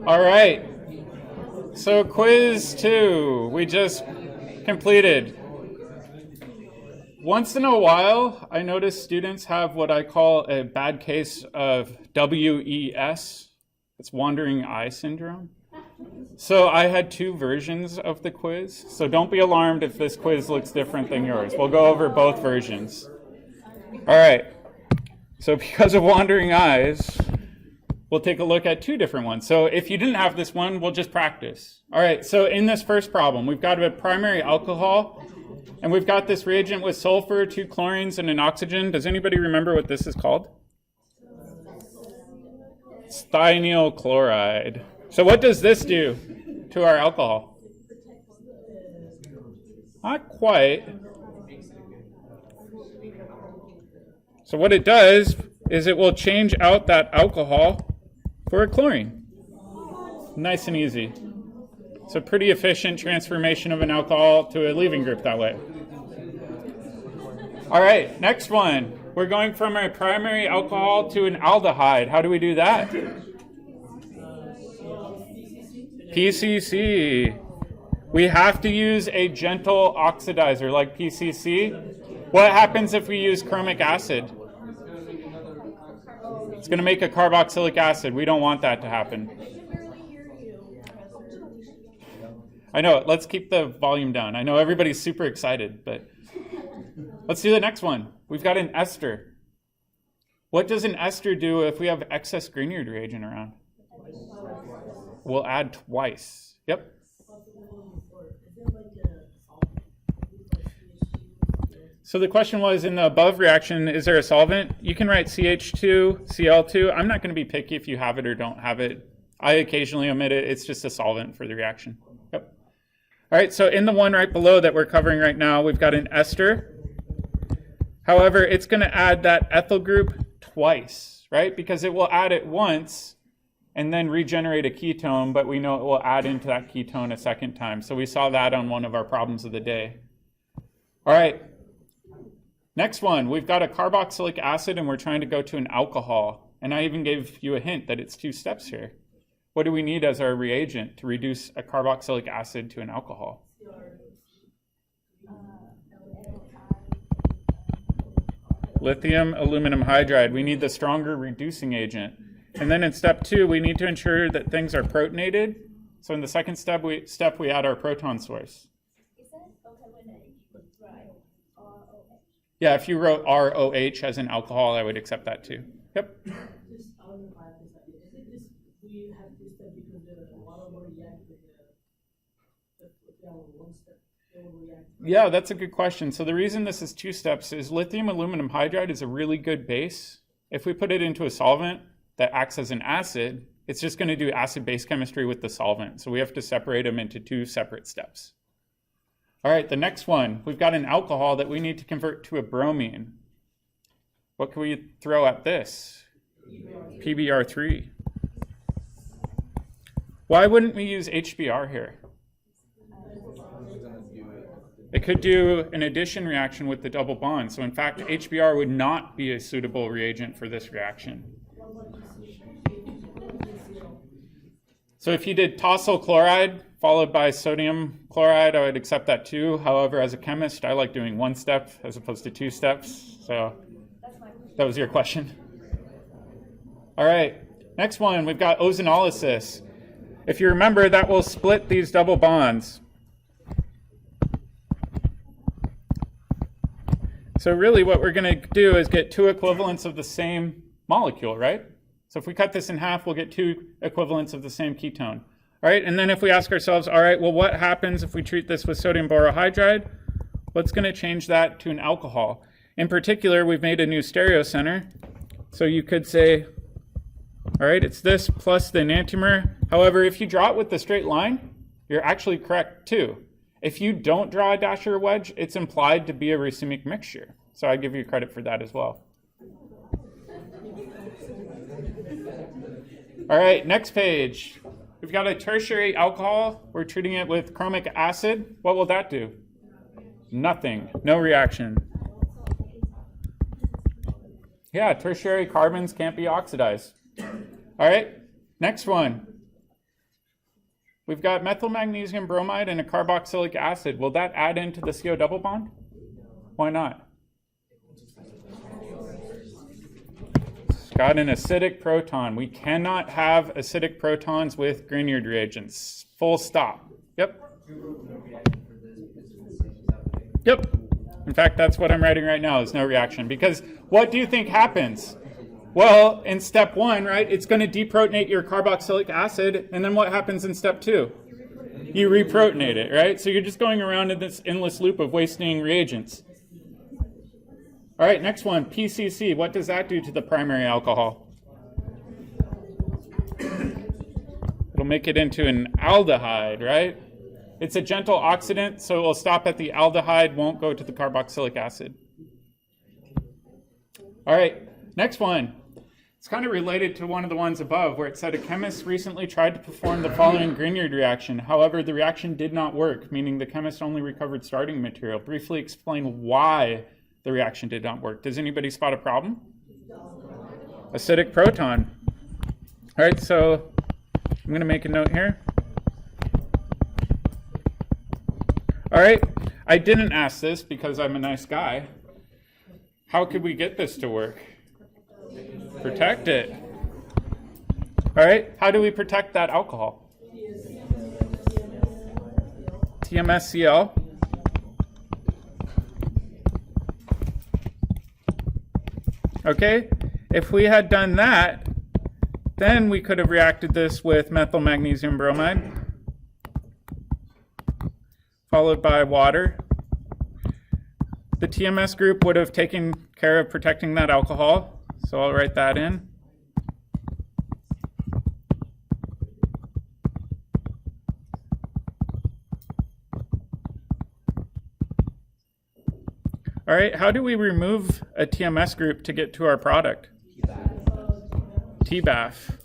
All right. So quiz 2, we just completed. Once in a while, I notice students have what I call a bad case of WES. It's wandering eye syndrome. So I had 2 versions of the quiz. So don't be alarmed if this quiz looks different than yours. We'll go over both versions. All right. So because of wandering eyes, we'll take a look at 2 different ones. So if you didn't have this one, we'll just practice. All right, so in this first problem, we've got a primary alcohol, and we've got this reagent with sulfur, 2 chlorines, and an oxygen. Does anybody remember what this is called? Thionyl chloride. So what does this do to our alcohol? Not quite. So what it does is it will change out that alcohol for a chlorine. Nice and easy. It's a pretty efficient transformation of an alcohol to a leaving group that way. All right, next one. We're going from a primary alcohol to an aldehyde. How do we do that? PCC. We have to use a gentle oxidizer like PCC. What happens if we use chromic acid? It's going to make a carboxylic acid. We don't want that to happen. I know. Let's keep the volume down. I know everybody's super excited, but let's do the next one. We've got an ester. What does an ester do if we have excess Grignard reagent around? We'll add twice. Yep. So the question was, in the above reaction, is there a solvent? You can write CH2, Cl2. I'm not going to be picky if you have it or don't have it. I occasionally omit it. It's just a solvent for the reaction. Yep. All right, so in the one right below that we're covering right now, we've got an ester. However, it's going to add that ethyl group twice, right? Because it will add it once and then regenerate a ketone, but we know it will add into that ketone a second time. So we saw that on one of our problems of the day. All right. Next one, we've got a carboxylic acid and we're trying to go to an alcohol. And I even gave you a hint that it's 2 steps here. What do we need as our reagent to reduce a carboxylic acid to an alcohol? Lithium aluminum hydride. We need the stronger reducing agent. And then in step 2, we need to ensure that things are protonated. So in the second step, we add our proton source. Yeah, if you wrote ROH as an alcohol, I would accept that too. Yep. Yeah, that's a good question. So the reason this is 2 steps is lithium aluminum hydride is a really good base. If we put it into a solvent that acts as an acid, it's just going to do acid-base chemistry with the solvent. So we have to separate them into 2 separate steps. All right, the next one, we've got an alcohol that we need to convert to a bromine. What can we throw at this? PBr3. Why wouldn't we use HBr here? It could do an addition reaction with the double bond. So in fact, HBr would not be a suitable reagent for this reaction. So if you did tosyl chloride followed by sodium chloride, I would accept that too. However, as a chemist, I like doing 1 step as opposed to 2 steps. So that was your question. All right, next one, we've got ozonolysis. If you remember, that will split these double bonds. So really what we're going to do is get 2 equivalents of the same molecule, right? So if we cut this in half, we'll get 2 equivalents of the same ketone. All right, and then if we ask ourselves, all right, well, what happens if we treat this with sodium borohydride? What's going to change that to an alcohol? In particular, we've made a new stereocenter. So you could say, all right, it's this plus the enantiomer. However, if you draw it with the straight line, you're actually correct too. If you don't draw a dash or a wedge, it's implied to be a racemic mixture. So I give you credit for that as well. All right, next page. We've got a tertiary alcohol. We're treating it with chromic acid. What will that do? Nothing. No reaction. Yeah, tertiary carbons can't be oxidized. All right, next one. We've got methyl magnesium bromide and a carboxylic acid. Will that add into the CO double bond? Why not? It's got an acidic proton. We cannot have acidic protons with Grignard reagents. Full stop. Yep. Yep. In fact, that's what I'm writing right now is no reaction. Because what do you think happens? Well, in step 1, right, it's going to deprotonate your carboxylic acid. And then what happens in step 2? You reprotonate it, right? So you're just going around in this endless loop of wasting reagents. All right, next one, PCC. What does that do to the primary alcohol? It'll make it into an aldehyde, right? It's a gentle oxidant, so it will stop at the aldehyde, won't go to the carboxylic acid. All right, next one. It's kind of related to one of the ones above, where it said a chemist recently tried to perform the following Grignard reaction. However, the reaction did not work, meaning the chemist only recovered starting material. Briefly explain why the reaction did not work. Does anybody spot a problem? Acidic proton. All right, so I'm going to make a note here. All right, I didn't ask this because I'm a nice guy. How could we get this to work? Protect it. All right, how do we protect that alcohol? TMSCl. Okay, if we had done that, then we could have reacted this with methyl magnesium bromide, followed by water. The TMS group would have taken care of protecting that alcohol, so I'll write that in. All right, how do we remove a TMS group to get to our product? TBAF.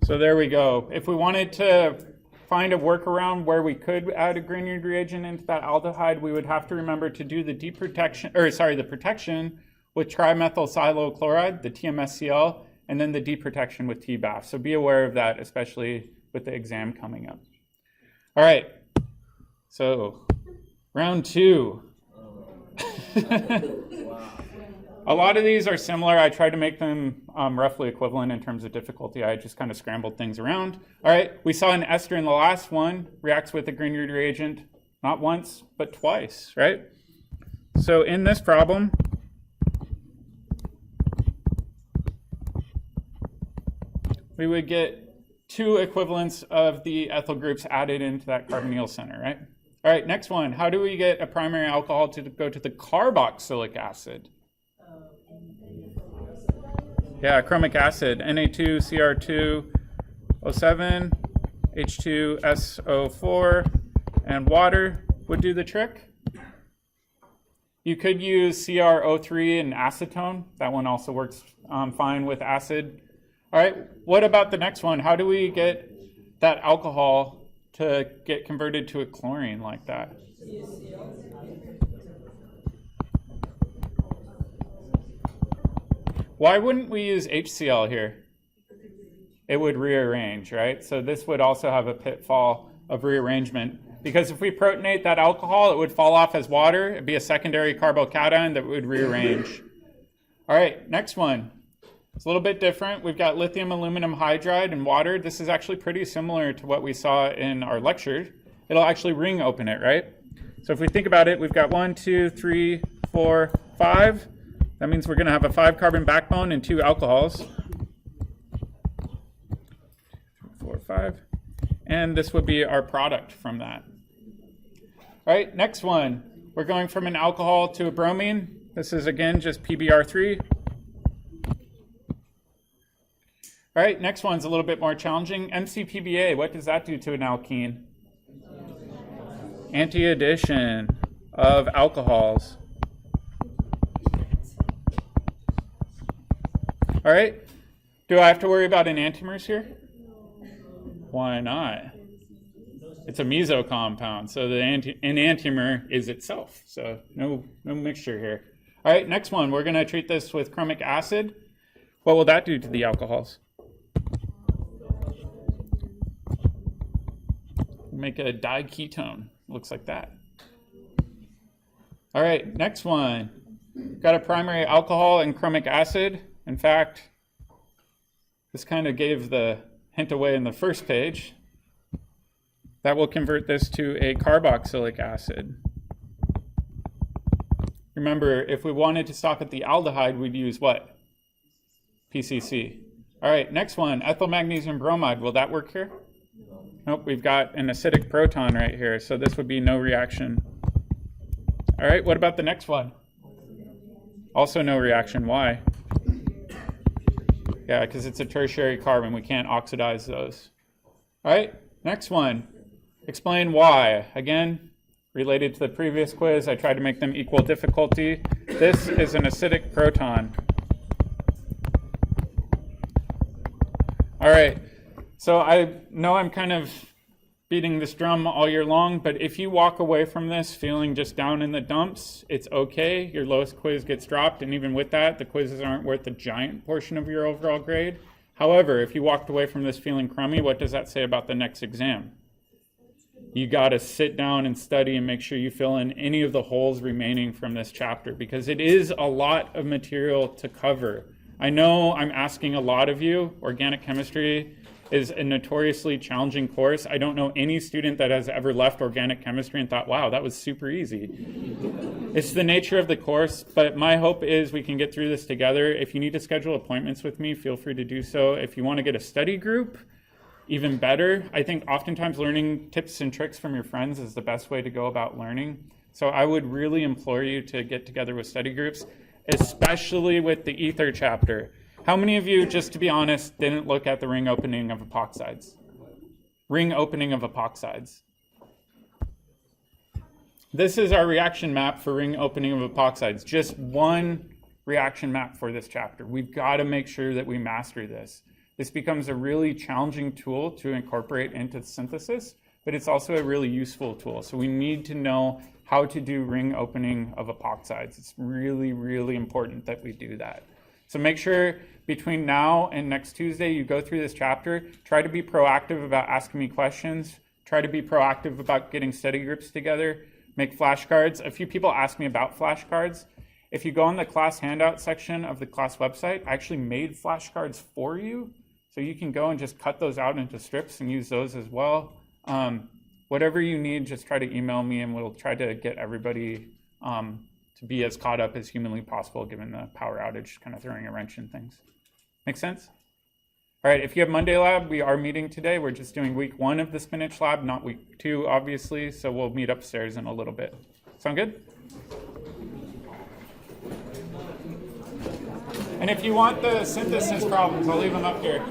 So there we go. If we wanted to find a workaround where we could add a Grignard reagent into that aldehyde, we would have to remember to do the the protection with trimethylsilyl-chloride, the TMSCl, and then the deprotection with TBAF. So be aware of that, especially with the exam coming up. All right, so round 2. A lot of these are similar. I tried to make them roughly equivalent in terms of difficulty. I just kind of scrambled things around. All right, we saw an ester in the last one reacts with a Grignard reagent, not once, but twice, right? So in this problem, we would get 2 equivalents of the ethyl groups added into that carbonyl center, right? All right, next one. How do we get a primary alcohol to go to the carboxylic acid? Yeah, chromic acid, Na2Cr2O7, H2SO4, and water would do the trick. You could use CrO3 and acetone. That one also works fine with acid. All right, what about the next one? How do we get that alcohol to get converted to a chlorine like that? Why wouldn't we use HCl here? It would rearrange, right? So this would also have a pitfall of rearrangement, because if we protonate that alcohol, it would fall off as water. It'd be a secondary carbocation that would rearrange. All right, next one. It's a little bit different. We've got lithium aluminum hydride and water. This is actually pretty similar to what we saw in our lecture. It'll actually ring open it, right? So if we think about it, we've got 1, 2, 3, 4, 5. That means we're going to have a 5-carbon backbone and 2 alcohols. 4, 5. And this would be our product from that. All right, next one. We're going from an alcohol to a bromine. This is, again, just PBr3. All right, next one's a little bit more challenging. MCPBA, what does that do to an alkene? Anti-addition of alcohols. All right, do I have to worry about enantiomers here? Why not? It's a meso compound, so the enantiomer is itself, so no mixture here. All right, next one. We're going to treat this with chromic acid. What will that do to the alcohols? Make a diketone. Looks like that. All right, next one. Got a primary alcohol and chromic acid. In fact, this kind of gave the hint away in the first page. That will convert this to a carboxylic acid. Remember, if we wanted to stop at the aldehyde, we'd use what? PCC. All right, next one, ethyl magnesium bromide. Will that work here? Nope, we've got an acidic proton right here, so this would be no reaction. All right, what about the next one? Also no reaction. Why? Yeah, because it's a tertiary carbon. We can't oxidize those. All right, next one. Explain why. Again, related to the previous quiz, I tried to make them equal difficulty. This is an acidic proton. All right, so I know I'm kind of beating this drum all year long, but if you walk away from this feeling just down in the dumps, it's okay. Your lowest quiz gets dropped, and even with that, the quizzes aren't worth a giant portion of your overall grade. However, if you walked away from this feeling crummy, what does that say about the next exam? You got to sit down and study and make sure you fill in any of the holes remaining from this chapter, because it is a lot of material to cover. I know I'm asking a lot of you. Organic chemistry is a notoriously challenging course. I don't know any student that has ever left organic chemistry and thought, wow, that was super easy. It's the nature of the course, but my hope is we can get through this together. If you need to schedule appointments with me, feel free to do so. If you want to get a study group, even better. I think oftentimes learning tips and tricks from your friends is the best way to go about learning. So I would really implore you to get together with study groups, especially with the ether chapter. How many of you, just to be honest, didn't look at the ring opening of epoxides? Ring opening of epoxides. This is our reaction map for ring opening of epoxides. Just one reaction map for this chapter. We've got to make sure that we master this. This becomes a really challenging tool to incorporate into synthesis, but it's also a really useful tool. So we need to know how to do ring opening of epoxides. It's really, really important that we do that. So make sure between now and next Tuesday, you go through this chapter. Try to be proactive about asking me questions. Try to be proactive about getting study groups together. Make flashcards. A few people ask me about flashcards. If you go on the class handout section of the class website, I actually made flashcards for you. So you can go and just cut those out into strips and use those as well. Whatever you need, just try to email me and we'll try to get everybody to be as caught up as humanly possible given the power outage kind of throwing a wrench in things. Make sense? All right, if you have Monday lab, we are meeting today. We're just doing week 1 of the spinach lab, not week 2, obviously. So we'll meet upstairs in a little bit. Sound good? And if you want the synthesis problems, I'll leave them up here.